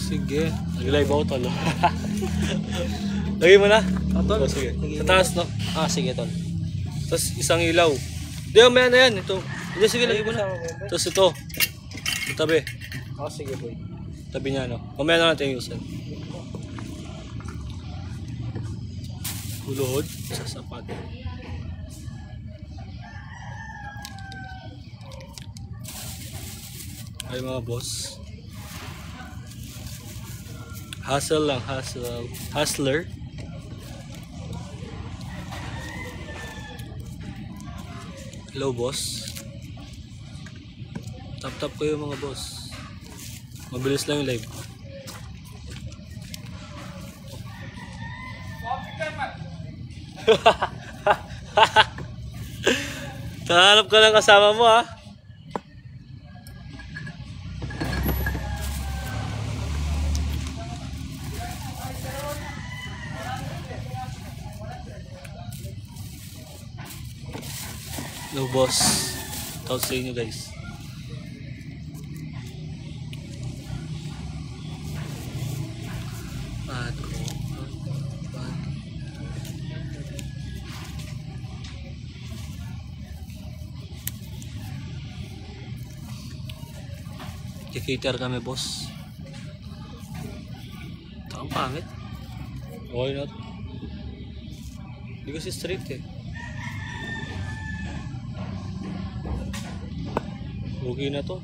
sige. Nag-live ako tol. Lagay mo na. Tol. Oh, sige. Sa taas no. Sige tol. Tapos isang ilaw. Hindi, mamaya na yan. Ito. Hindi, sige, lagay mo na. Tapos ito. Tabi. Sige boy. Tabi niya, no? Mamaya na natin yung usan.Uluhod sa sapat. Ay mga boss. Hustle lang, hustle. Hustler. Hello boss. Tap ko yung mga boss. Mabilis lang yung live. Tahanap ka ng kasama mo ha. Hello boss. Tawag sa inyo guys. Cater kami boss. Ang pangit. Okay na. Hindi kasi straight eh. Okay na to.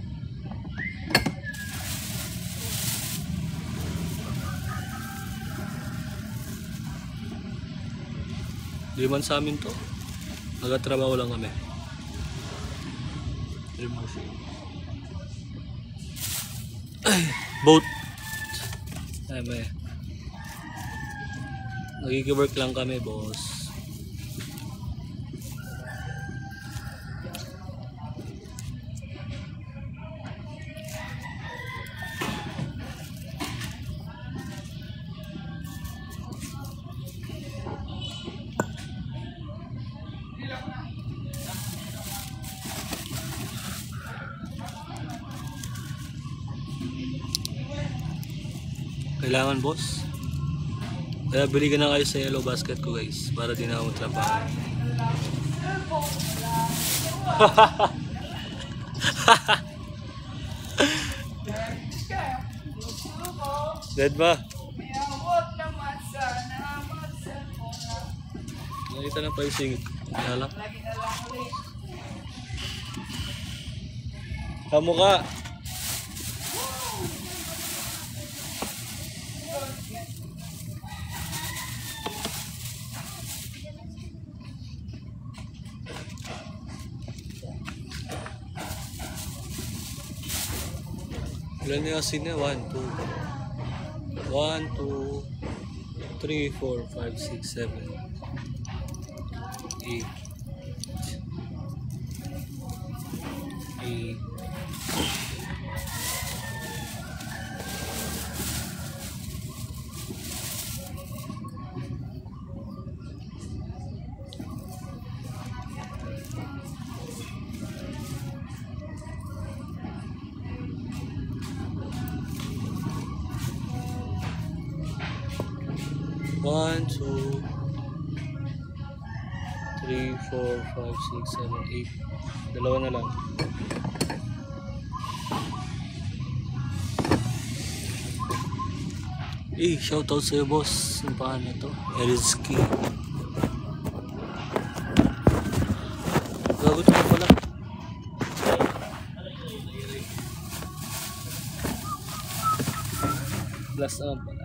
Di man sa amin to. Nagatrabaho lang kami. Ay, boat. Ay, may. Nagki-work lang kami, boss. Kailangan boss. Kaya bili ka na kayo sa yellow basket ko guys. Para di na ako trabaho. Dead ba? Nakita na pa yung singit. Kaya lang. Kamu ka. Ilan yung asin niya? 1, 2 3, 4, 5, 6, 7 8 1, 2, 3, 4, 5, 6, 7, 8 dalawa na lang. Shoutout sa'yo boss. Ang paano to? Erizki. Gagot ka pala. Plus naman pala.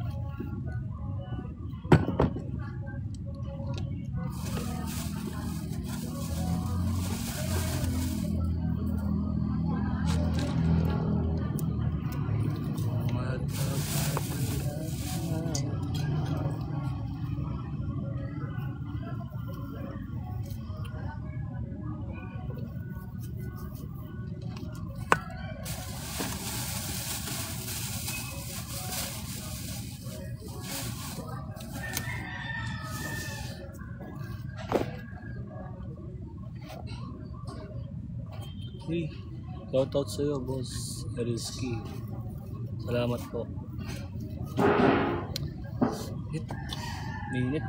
Shoutout sa'yo boss Erizki. Salamat po. Minit.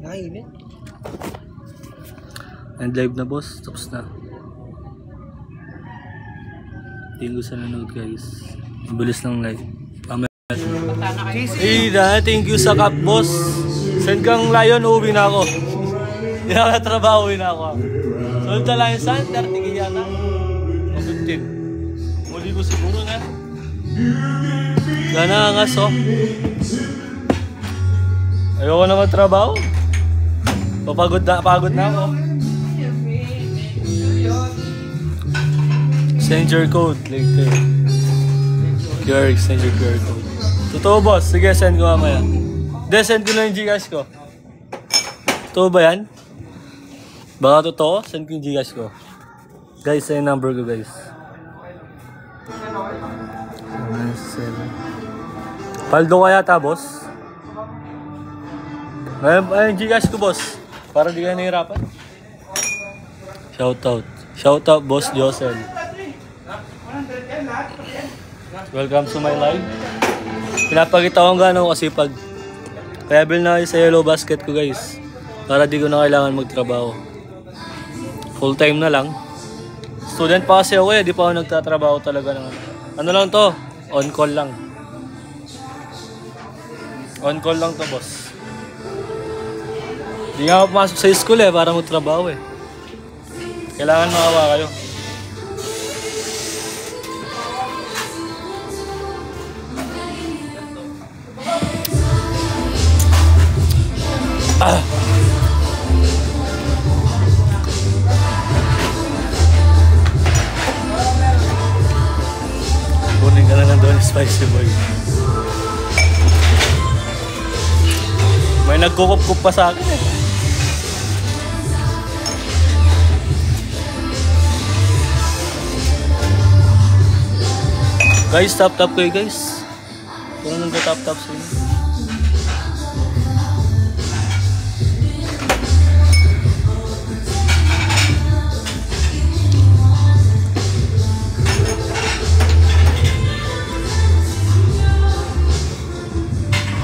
Nakainit. And live na boss, tapos na. Thank you sa nanood guys. Mabilis lang live. Hey, thank you sa cup boss. Send kang Lion, uuwi na ako. Hindi na trabaho, uwi na ako. Sold na Lion San, 30 yata. O 15. Muli ko siguro na. Gana nga so. Ayoko na magtrabaho. Pagod na ako. Send your code. Like send your QR code. Totoo boss, sige send ko mamaya. Hindi, send ko na yung Gcash ko. Totoo ba yan? Baka totoo, send ko yung Gcash ko. Guys, yung number ko guys. 7. Paldo kaya ta boss? Ayun Gcash ko boss. Para di ka nahihirapan. Shoutout boss Josel. Welcome to my live. Pinapakita ko gano'n kasipag. Kaya bill na kayo sa Yellow Basket ko guys. Para di ko na kailangan magtrabaho. Full time na lang. Student pa kasi ako di pa ako nagtatrabaho talaga ng ano lang to, on call lang. On call lang to boss. Di nga ako pumasok sa school para magtrabaho Kailangan makawa kayo. Kunin ka na ng doon, spicy boy. May nagkukup-kup pa sa akin Guys, tap kayo guys. Kung nang tap sa inyo.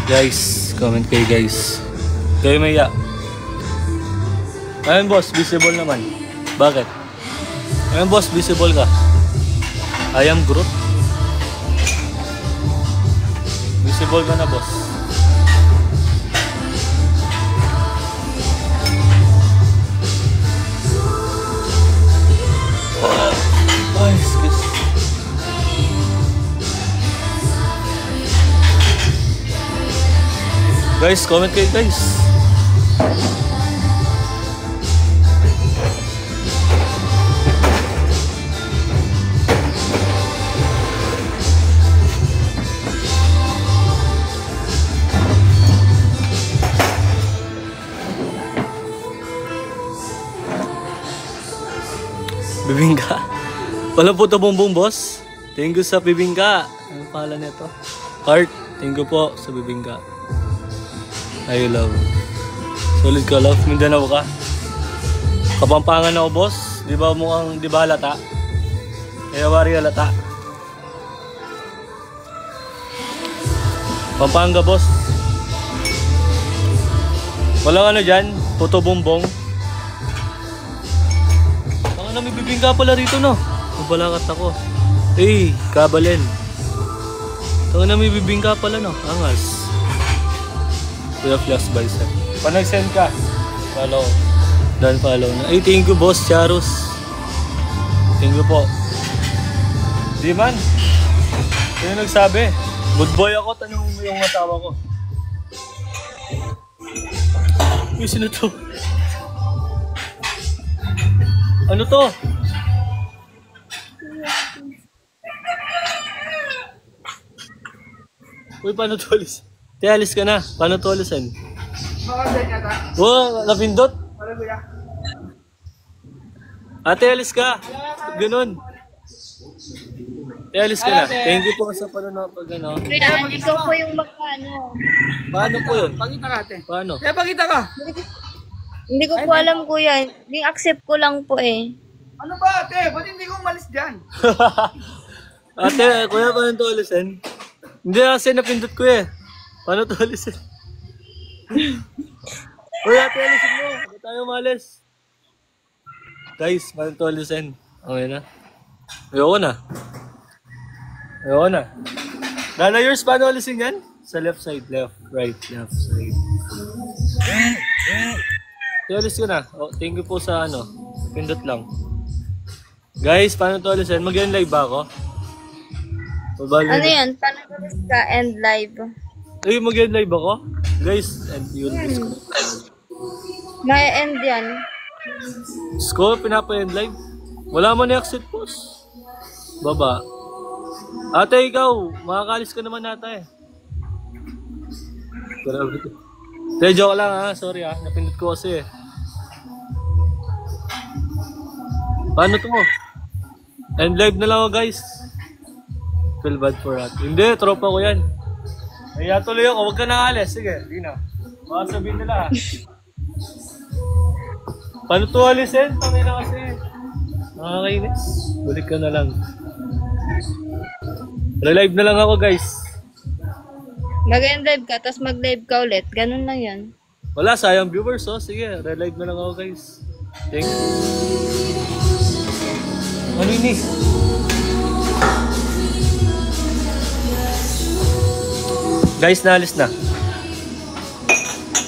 Guys, comment kayo guys. Kayo may ya. Ayun boss, visible naman. Bakit? Ayun boss, visible ka. I am Groot. Visible ka na boss. Ay, excuse. Guys, comment kayo guys. Bibingka. Wala po ito bumbong boss. Thank you sa bibingka. Ano pangalan nito? Heart. Thank you po sa bibingka. I love. Solid ka love. Mindanao ka. Kapampangan ako boss. Di ba mukhang di ba halata? Kaya wari halata. Pampanga boss. Walang ano dyan. Puto bumbong. May bibingka pala rito no. Mabalakat ako. Hey, kabalen. Ito na may bibingka pala no. Angas. Kuya Flash Bicep. Pag nag-send ka, follow. Dan follow na. Ay, thank you boss Charus. Thank you po. Di man. Sino nagsabi? Good boy ako. Tanong mo yung matawa ko. Uy, sino to? Ano to? Uy, paano to alis? Te, alis ka na. Paano to alisin? Oh, napindot? Ate, alis ka. Ganun. Te, alis ka na. Thank you po sa panonood pag ano. Kaya ikaw po yung magkano. Paano po yun? Pakita ka, ate. Paano? Kaya pakita ka. Hindi ko po alam kuya. Hindi accept ko lang po eh. Ano ba, ate? Ba't hindi ko umalis dyan? Ate, kuya, paano to alisin? Hindi kasi napindot ko eh. Paano to alisin? Uy, ate, alisin mo. Hindi tayo malis. Guys, paano to alisin? Okay na. Ayoko na. Ayoko na. Nana, yours, paano alisin yan? Sa left side, left, right, left side. Alis ko na. Oh, thank you po sa ano. Pindot lang. Guys, paano to alisin? Mag-live ba ako? Ano yan? Paano ka end live? Ay, mag-live ako? Guys, and yun. May end yan. Sko, pinapa-end live? Wala man exit post. Baba. Ate, ikaw, makakalis ka naman nata eh. Grabe to. Te, joke lang ha. Sorry ha. Napindot ko kasi eh. Paano to mo? End live na lang ako guys. Feel bad for that. Hindi, tropa ko yan. Kaya tuloy ako. Huwag ka nang alis. Sige, di na. Baka sabihin nila ha. Paano to alisin? Tangin na kasi. Nakakainis. Balik ka na lang. Relive na lang ako guys. Mag-end live ka, tapos mag-live ka ulit. Ganun lang yan. Wala, sayang viewers oh. Sige, relive na lang ako guys. Thank you. Ano ini? Guys, naalis na.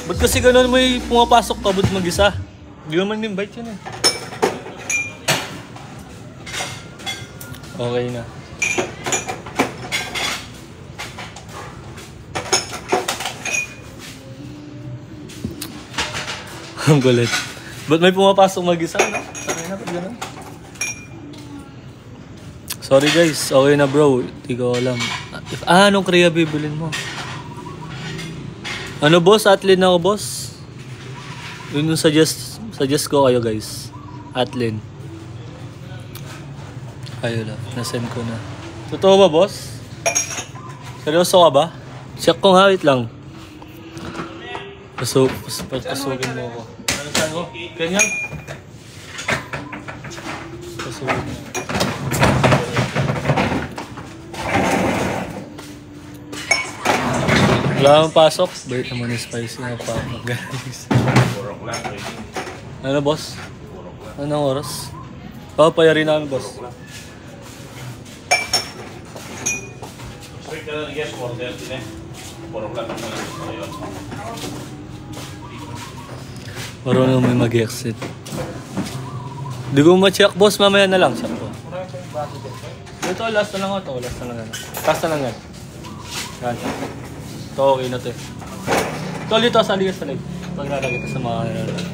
Ba't kasi ganun may pumapasok ka, ba't mag-isa? Hindi naman invite yun eh. Okay na. Ang gulit. Ba't may pumapasok mag-isa, no? Sorry na, ba't ganun? Sorry guys, okay na bro. Hindi ko alam. Anong kriya bibilin mo? Ano boss? Atlin ako boss? Yun yung suggest ko kayo guys. Atlin. Ayun lang, nasend ko na. Totoo ba boss? Seryoso ka ba? Check ko nga, wait lang. Pasugin mo ako. Ano saan ko? Ganyan? Pasugin mo. Wala kang pasok. Bait naman yung spicy na pa. Guys. Ano boss? Anong oras? Papayarin namin boss. Marunong may mag-exit. Hindi ko ma-check boss, mamaya na lang. Check ko. Ito, last na lang ito. Last na lang. Last na lang yan. Yan. Ito, okay na ito eh. Ito, dito, sali ka sa live. Paglalagay ito sa mga nanonood.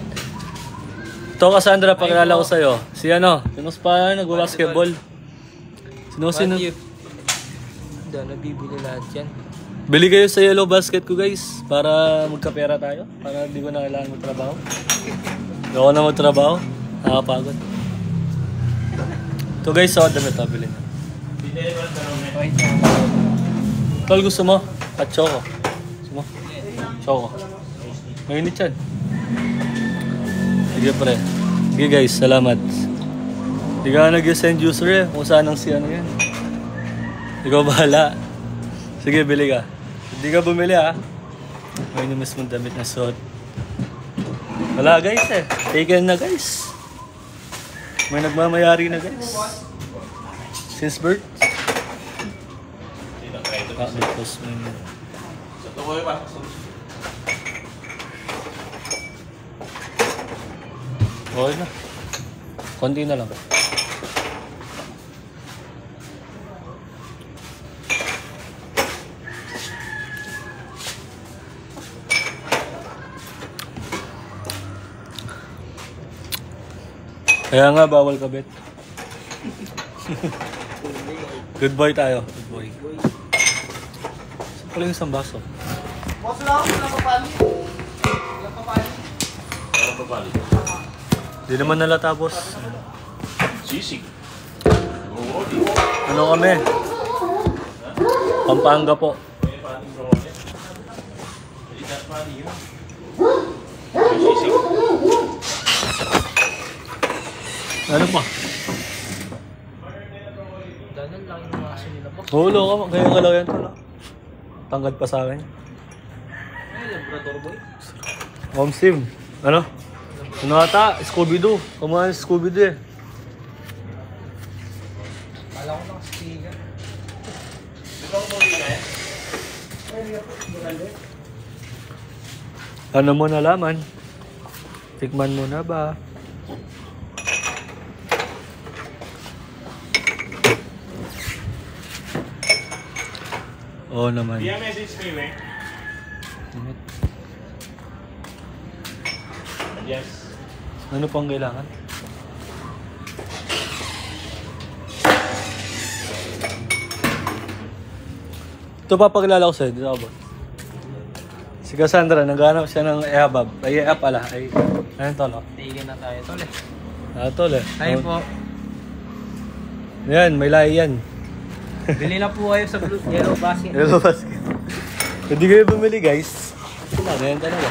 Ito, Cassandra, paglalala ko sa'yo. Si ano, pinos pa nag-basketball. Sino? Doon, nabibili lahat yan. Bili kayo sa yellow basket ko guys. Para magkapera tayo. Para hindi ko na kailangan magtrabaho. Hindi ako na magtrabaho. Nakapagod. Ito guys, so dami ito. Bilhin na. Tol, gusto mo? At choco. Gusto mo? Choco. Mainit yan. Sige pre. Sige guys, salamat. Hindi ka nag-send user eh. Kung saan ang si ano yan. Ikaw bahala. Sige, bili ka. Hindi ka bumili ha. Ngayon yung mismong damit na suot. Wala guys eh. Taken na guys. May nagmamayari na guys. Since birth. Tapos may... Okay na. Konti na lang. Kaya nga, bawal ka, Bet. Good boy tayo. Good boy. Saan pala yung isang baso? Boss lang ako, walang papali. Walang papali. Di naman nalata, boss. Sisig. Ano kami? Pampanga po. Sisig. Ano pa? Danan lang yung mga aso nila, boss. Hulo ka. Ganyan galaw yan, tol. Tanggad pa sa akin. Ay, Labrador boy. Home sim. Ano? Ano ata? Scooby-Doo. Kumain si Scooby-Doo eh. Kala ko lang sticker. Ano mo nalaman? Tikman mo na ba? Oo naman. Dia message me, man. Yes. Ano pang kailangan? Ito papakilala ko sa'yo. Dito ako ba? Si Cassandra, naghanap siya ng ehabab. Ay, pala. Ay, ayun tol. Tigil na tayo, tol eh. Tol eh. Ay po. Yan, may lahi yan. Bili na po kayo sa blue, yellow basket. Hello, basket. Hindi kayo bumili, guys. Yan talaga.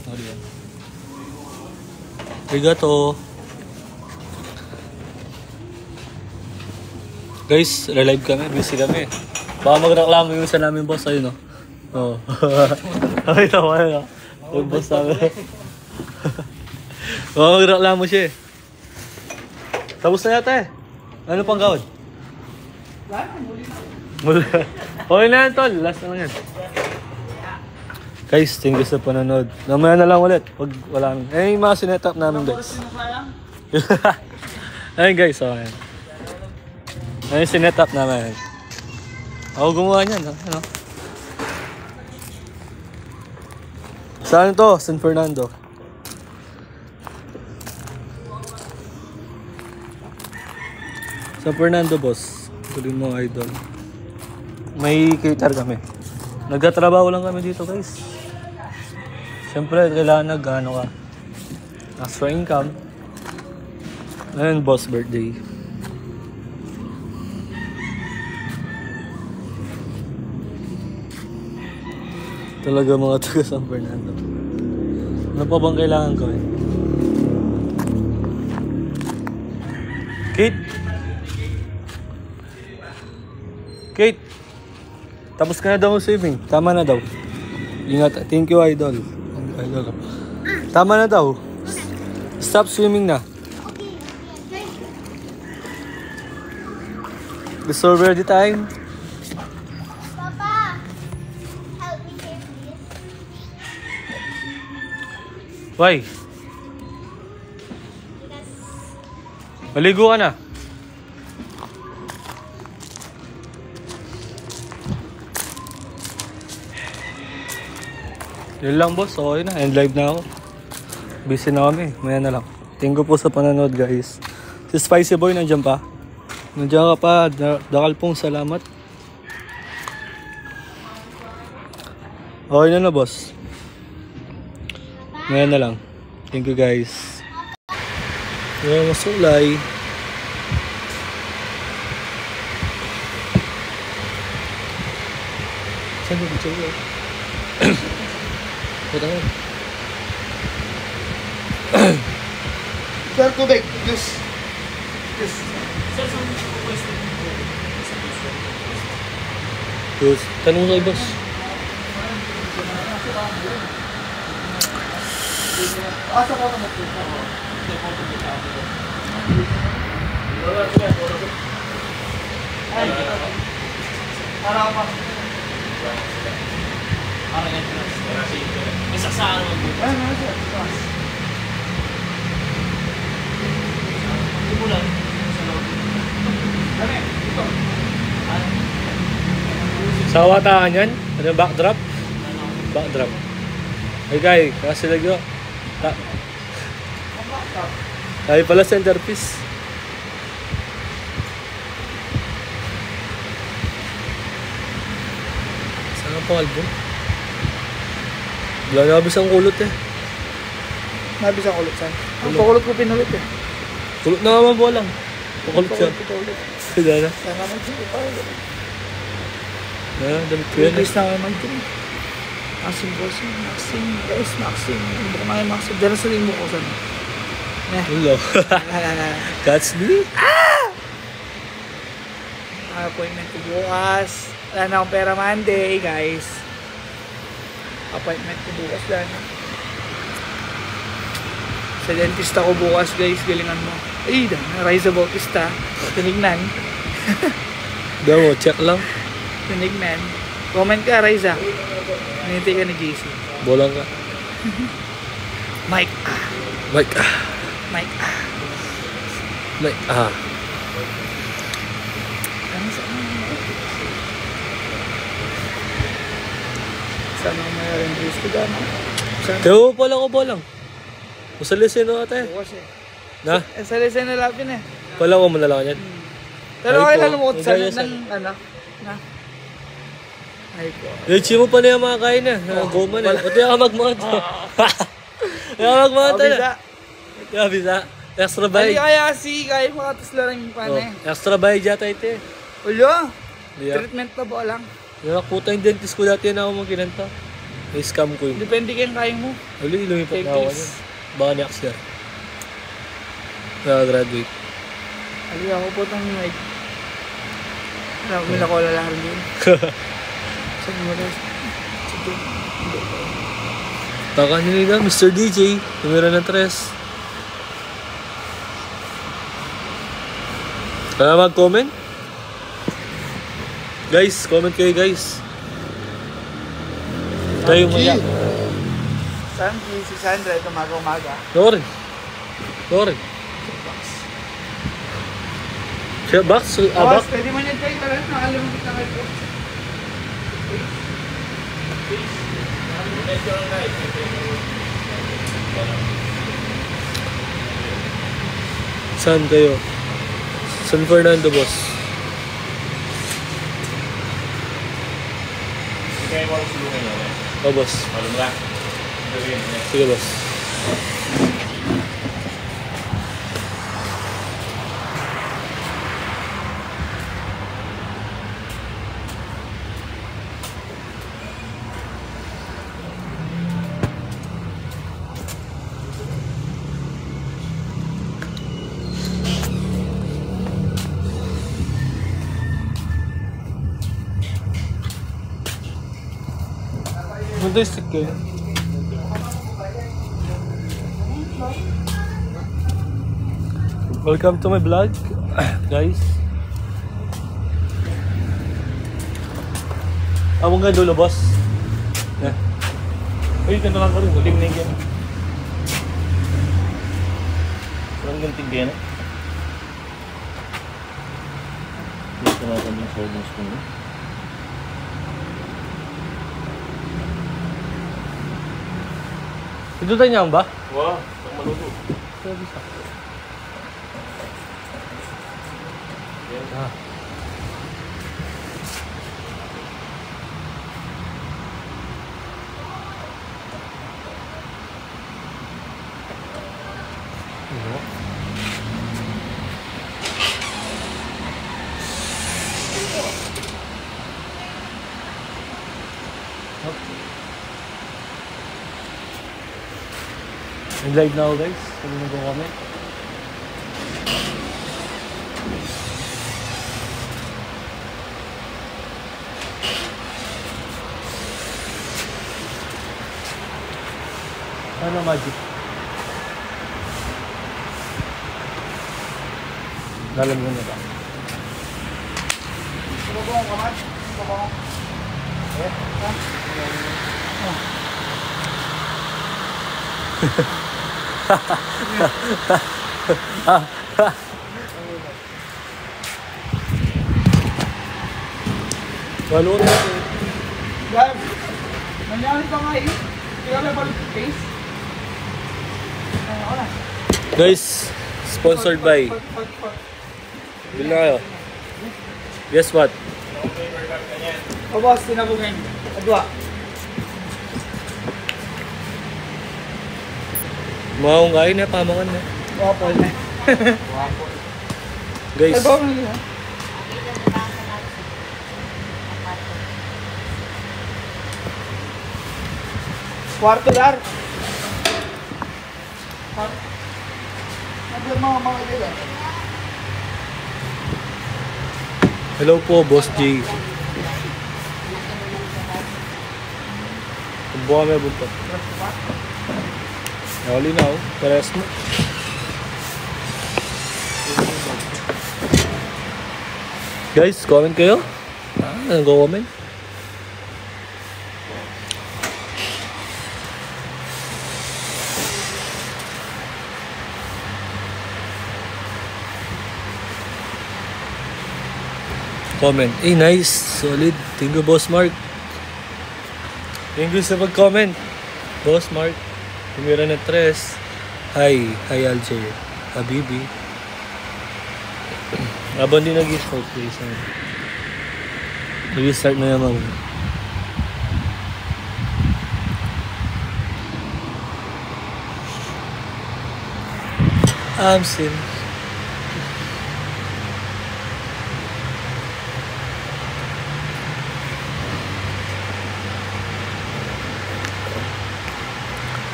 Ano yan? Arigato. Guys, relive kami. Busy kami. Baka magreklamo yung isa namin boss ayun, no? Oo. Ay, tama yun, no? Yung boss namin. Baka magreklamo siya eh. Tapos na yata eh. Ano pang gawin? Muli. Okay na yan, tol. Last na lang yan. Guys, thank you sa panonood. Namaya na lang ulit. Pag wala namin. Eh, yung mga sinetap namin, guys. Ayun, guys. Okay. Ayun, sinetap namin. Ako gumawa niyan. Ano? Saan to? San Fernando. San Fernando, boss. Tuloy mo, idol. May cater kami. Nagtatrabaho lang kami dito, guys. Siyempre, kailangan nag-ano ka. Extra income. Ayun, boss birthday. Talaga mga taga San Fernando. Ano pa bang kailangan ko eh? Kate? Kate? Tapos ka na daw swimming. Tama na daw. Ingat. Thank you, idol. Idol. Tama na daw. Stop swimming na. It's already time. Papa, help me here, please. Why? Maligo ka na. Yun lang boss, okay na. End live na ako. Busy na kami. Maya na lang. Thank you po sa panonood guys. Si Spicy Boy nandiyan pa. Nandiyan ka pa. Dakal pong salamat. Okay na boss. Maya na lang. Thank you guys. Yung masulay. Saan yung picture ko? Puta nga. Sir, tubig. Juice. Juice. Tapos, tanong kay boss. Asa ko naman ito. Ay, para pa. Isa sa ano mo? Ay, ano siya? Hindi mo lang. Ano yan? Ito. Sa wataan yan? Ano yung backdrop? Backdrop. Ay guys, kasi lagyo. Ay pala centerpiece. Saan ang album? Wala na abis ang kulot eh. Nabis ang kulot saan? Ang pakulot ko pinulot eh. Kulot na naman po lang. Pakulot siya. Pakulot. Kaya na. Kaya naman siya pa. Damit ko yan eh. Please na kayo mag-drink. Maxim bossing. Maxim. Guys, Maxim. Hindi ko na kayo Maxim. Diyan sa rin mo ko saan. Hello. That's me. Appointment ko bukas. Wala na akong pera Monday, guys. Appointment ko bukas lang. Sa dentist ako bukas, guys. Galingan mo. Ay, Riza Bautista. Tinignan. Daw mo, check lang. Tinignan. Comment ka, Riza. Hinintay ka ni JC. Bolang ka. Mike. Mike. Mike. Mike. Ano saan? Saan ako mayroon juice ko dyan? Saan? Tewo pala ko bolang. Usalisin na ate. Bukas eh. Na? Sa lesson na lapin eh. Pala ko manalakan yan. Pero Ay kailan po, mo sa nagayos ng ano? Na? Ay po. Lechi mo pa na yung mga kain na. Goma na. O tiya ka magmata. Tiya ka magmata na. Bisa. Tiya bisa. Extra Ali bay. kaya si kaya makatas lang yung Oh, panay. extra bay dyan ite. Ulo. Diya. Treatment na ba lang? Nakakuta yung dentist ko dati na ako mong kinanta. Na-scam ko yun. Depende kayong kaya mo. Uli, lumipat na ako niyan. Baka next year. Nakagraduate. Ali ako po itong like. May nakola lang din. Saan mo guys? Sige. Taka nyo nila, Mr. DJ. Tumira ng 3. Kaya mag-comment? Guys, comment kayo guys. Tayo maya. Saan si Sandra ito umaga-umaga? Sorry. Sorry. Siya box? Boss, Box? pwede mo niyan kayo talaga. Nakalimit na kayo. Saan kayo? San Fernando, boss. Kaya mo sulungan niya. Oh, boss. Malum lang. Sige, boss. Mag-stick kayo. Welcome to my vlog, guys. Abang nga dulo, boss. Yeah. Uy, ganda lang ka rin. Uling na yan. Parang ganting din eh. Gusto natin yung sobrang spoon. Ito tayo niya ba? Wow, ang maluto. Sabi sa. Ah. Live na ako guys. Sabi nag-comment. Ano magic? Dalam mo na ba? Subabong ka man? Subabong. Eh? Balot na. Gab, nangyari ka nga eh. Kaya may balik yung case. Ano ako na? Guys, sponsored by. Bili na kayo. Guess what? O boss, tinabugin. Adwa. Mga kong kain na, pamangan na. Wapol na. Guys, Ay, bawang nila. Kwarto dar. Ano mga nila? hello po, Boss J. Buka may buntot. Nakuli na oh, pares mo. Guys, comment kayo. Nag-comment. Comment. Eh, nice. Solid. Thank you, Boss Mark. Thank you sa pag-comment. Boss Mark. Tumira na tres. Hi. Hi, Alger. Habibi. Habang din nag-start, please. Nag-start na naman. Amsin.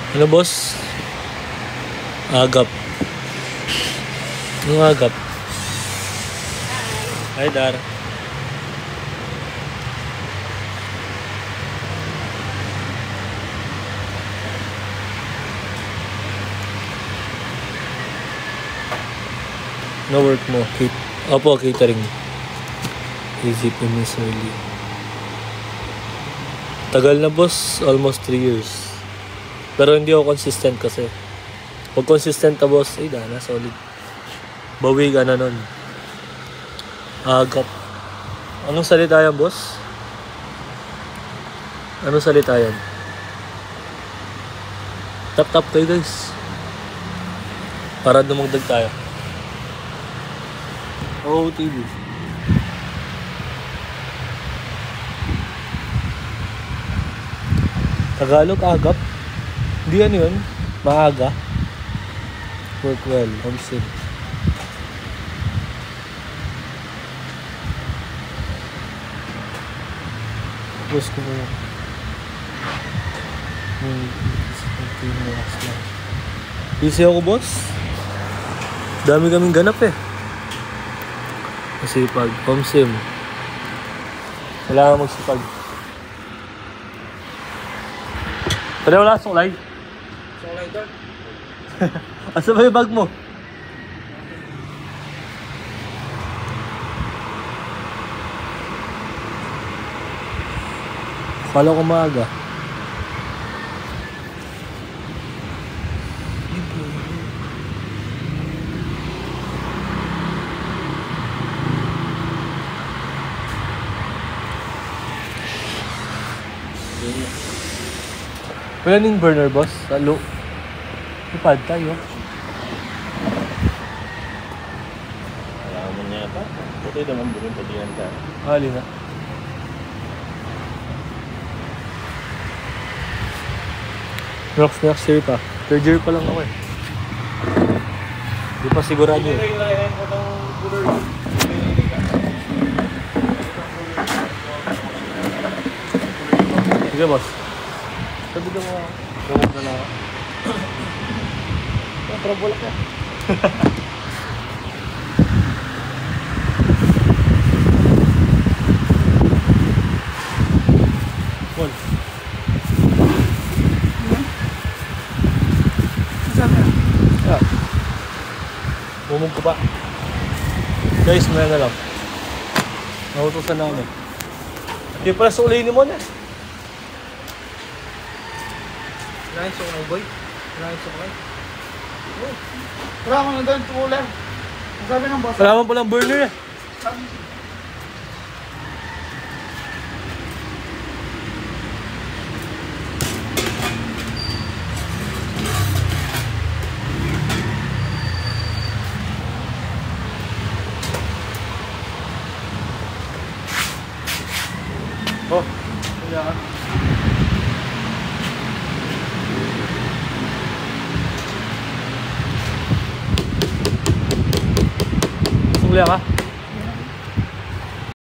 Ano boss? Agap. Ano agap? Hi Dar. No work mo. Opo, catering. Easy po Miss Early. Tagal na boss. Almost 3 years. Pero hindi ako consistent kasi. Pag consistent ka boss, ay dana, solid. Bawi ka na nun. Agap. Anong salita yan boss? Anong salita yan? Tap kayo guys. Para dumagdag tayo. OOTV. Tagalog, agap. Hindi yan yun. Maaga. Work well. Homestead. Boss ko mo yan. Busy ako boss. Dami kaming ganap eh. Masipag. Homestead. Kailangan magsipag. Pero wala suklay. Suklay doon. Asa ba yung bag mo? Kala ko maaga. Pwedeng burner boss? Salo. Ipad tayo. Alam mo niya ata. Puti naman burin pati yan ka. Hali na. Next year pa. 3rd year pa lang ako eh. Di pa sigurado eh. Sige boss. Sabi ka mo. Gamot na lang ako. Trouble ka. Paul. Sabi na. Yeah. Bumog ko pa. Guys, may na lang. Nautusan na kami. Hindi pala suulayin mo na. Wala yung suklay boy. Wala yung suklay. Wala ko na doon, tukulan. Sabi ng boss. Wala man palang burner eh. Oh, kaya ka. Sungli ka?